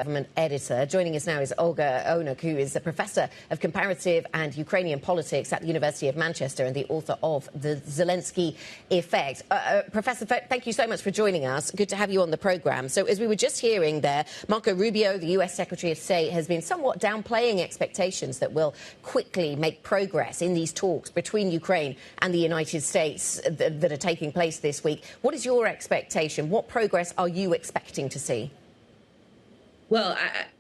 Government editor. Joining us now is Olga Onuch, who is a professor of comparative and Ukrainian politics at the University of Manchester and the author of The Zelensky Effect. Professor, thank you so much for joining us. Good to have you on the programme. So as we were just hearing there, Marco Rubio, the US Secretary of State, has been somewhat downplaying expectations that we'll quickly make progress in these talks between Ukraine and the United States that are taking place this week. What is your expectation? What progress are you expecting to see? Well,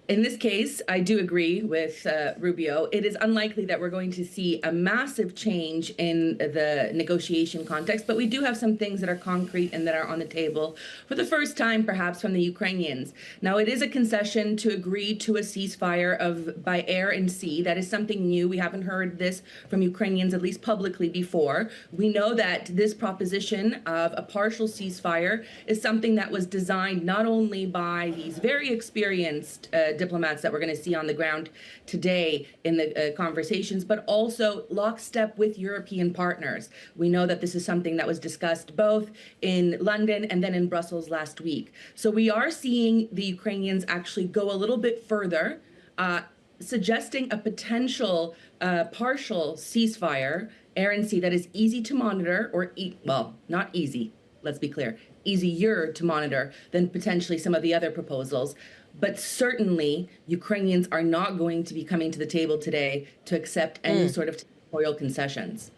in this case, I do agree with Rubio. It is unlikely that we're going to see a massive change in the negotiation context, but we do have some things that are concrete and that are on the table for the first time, perhaps, from the Ukrainians. Now, it is a concession to agree to a ceasefire by air and sea. That is something new. We haven't heard this from Ukrainians, at least publicly, before. We know that this proposition of a partial ceasefire is something that was designed not only by these very experienced diplomats that we're going to see on the ground today in the conversations, but also lockstep with European partners. We know that this is something that was discussed both in London and then in Brussels last week. So we are seeing the Ukrainians actually go a little bit further, suggesting a potential partial ceasefire, air and sea, that is easy to monitor, or well, not easy, let's be clear, easier to monitor than potentially some of the other proposals. But certainly, Ukrainians are not going to be coming to the table today to accept any sort of territorial concessions.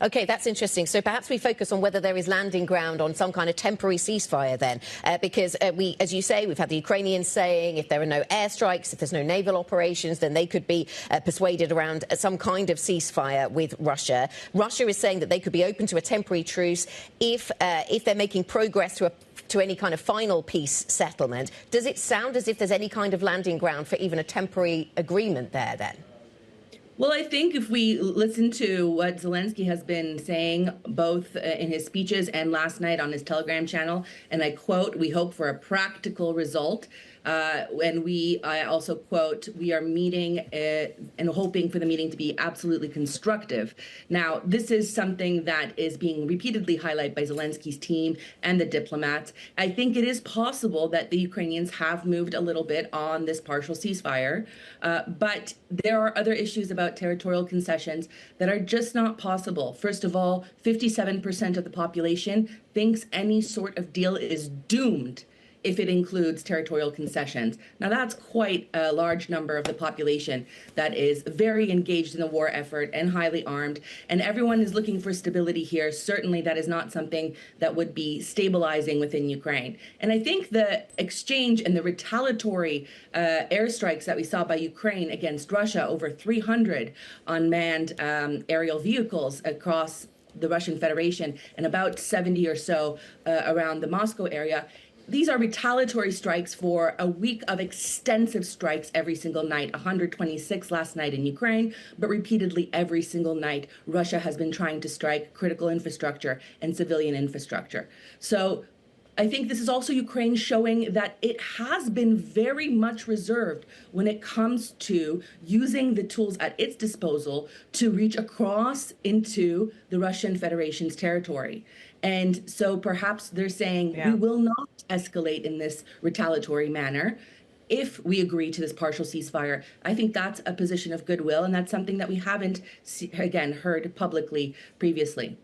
OK, that's interesting. So perhaps we focus on whether there is landing ground on some kind of temporary ceasefire then, because as you say, we've had the Ukrainians saying if there are no airstrikes, if there's no naval operations, then they could be persuaded around some kind of ceasefire with Russia. Russia is saying that they could be open to a temporary truce if they're making progress to any kind of final peace settlement. Does it sound as if there's any kind of landing ground for even a temporary agreement there then? Well, I think if we listen to what Zelensky has been saying, both in his speeches and last night on his Telegram channel, and I quote, "We hope for a practical result." And I also quote, "We are meeting and hoping for the meeting to be absolutely constructive." Now, this is something that is being repeatedly highlighted by Zelensky's team and the diplomats. I think it is possible that the Ukrainians have moved a little bit on this partial ceasefire, but there are other issues about territorial concessions that are just not possible. First of all, 57% of the population thinks any sort of deal is doomed if it includes territorial concessions. Now, that's quite a large number of the population that is very engaged in the war effort and highly armed, and everyone is looking for stability here. Certainly, that is not something that would be stabilizing within Ukraine. And I think the exchange and the retaliatory airstrikes that we saw by Ukraine against Russia, over 300 unmanned aerial vehicles across the Russian Federation and about 70 or so around the Moscow area, these are retaliatory strikes for a week of extensive strikes every single night, 126 last night in Ukraine, but repeatedly every single night, Russia has been trying to strike critical infrastructure and civilian infrastructure. So I think this is also Ukraine showing that it has been very much reserved when it comes to using the tools at its disposal to reach across into the Russian Federation's territory. And so perhaps they're saying we will not escalate in this retaliatory manner if we agree to this partial ceasefire. I think that's a position of goodwill, and that's something that we haven't, again, heard publicly previously.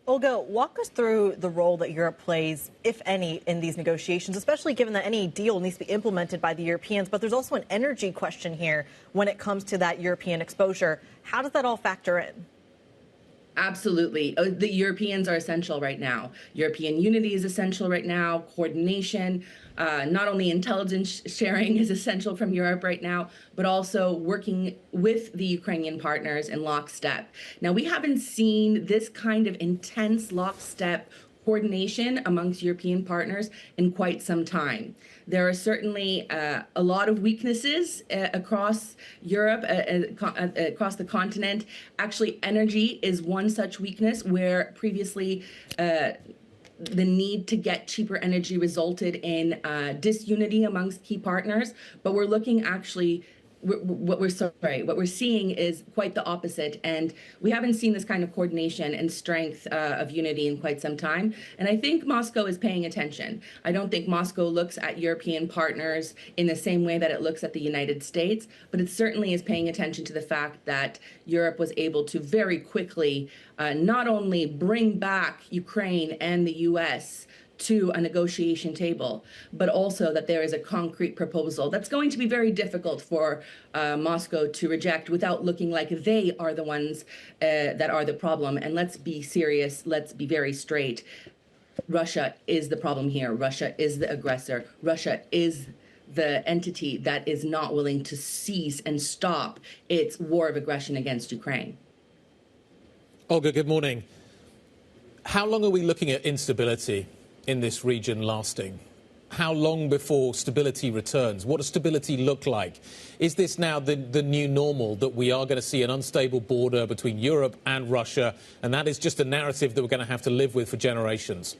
Olga, walk us through the role that Europe plays, if any, in these negotiations, especially given that any deal needs to be implemented by the Europeans. But there's also an energy question here when it comes to that European exposure. How does that all factor in? Absolutely. The Europeans are essential right now. European unity is essential right now. Coordination, not only intelligence sharing is essential from Europe right now, but also working with the Ukrainian partners in lockstep. Now, we haven't seen this kind of intense lockstep coordination amongst European partners in quite some time. There are certainly a lot of weaknesses across Europe, across the continent. Actually, energy is one such weakness where previously the need to get cheaper energy resulted in disunity amongst key partners. But we're looking actually what we're seeing is quite the opposite, and we haven't seen this kind of coordination and strength of unity in quite some time. And I think Moscow is paying attention. I don't think Moscow looks at European partners in the same way that it looks at the United States, but it certainly is paying attention to the fact that Europe was able to very quickly not only bring back Ukraine and the US to a negotiation table, but also that there is a concrete proposal that's going to be very difficult for Moscow to reject without looking like they are the ones that are the problem. And let's be serious, let's be very straight. Russia is the problem here. Russia is the aggressor. Russia is the entity that is not willing to cease and stop its war of aggression against Ukraine. Olga, good morning. How long are we looking at instability in this region lasting? How long before stability returns? What does stability look like? Is this now the new normal, that we are going to see an unstable border between Europe and Russia, and that is just a narrative that we're going to have to live with for generations?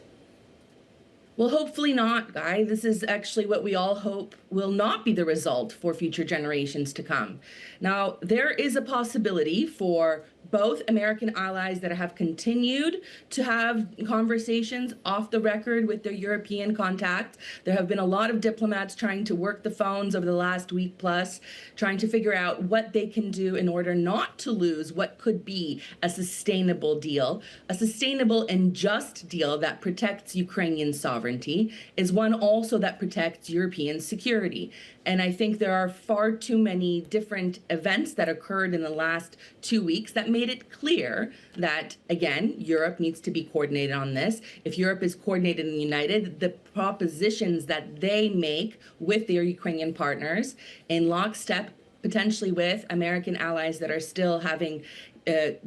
Well, hopefully not, Guy. This is actually what we all hope will not be the result for future generations to come. Now, there is a possibility for both American allies that have continued to have conversations off the record with their European contacts. There have been a lot of diplomats trying to work the phones over the last week plus, trying to figure out what they can do in order not to lose what could be a sustainable deal. A sustainable and just deal that protects Ukrainian sovereignty is one also that protects European security. And I think there are far too many different events that occurred in the last 2 weeks that made it clear that, again, Europe needs to be coordinated on this. If Europe is coordinated and united, the propositions that they make with their Ukrainian partners in lockstep, potentially with American allies that are still having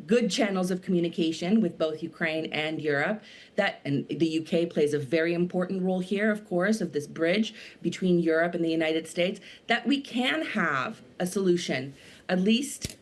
good channels of communication with both Ukraine and Europe, and the UK plays a very important role here, of course, of this bridge between Europe and the United States, that we can have a solution, at least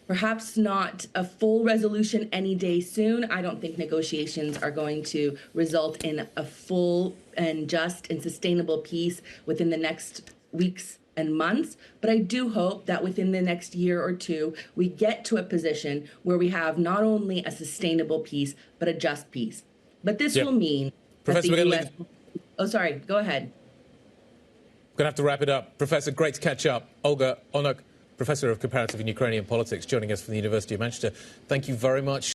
perhaps not a full resolution any day soon. I don't think negotiations are going to result in a full and just and sustainable peace within the next weeks and months, but I do hope that within the next year or two, we get to a position where we have not only a sustainable peace, but a just peace. But this will mean that the U.S. Oh, sorry, go ahead. We're going to have to wrap it up. Professor, great to catch up. Olga Onuch, Professor of Comparative and Ukrainian Politics, joining us from the University of Manchester. Thank you very much.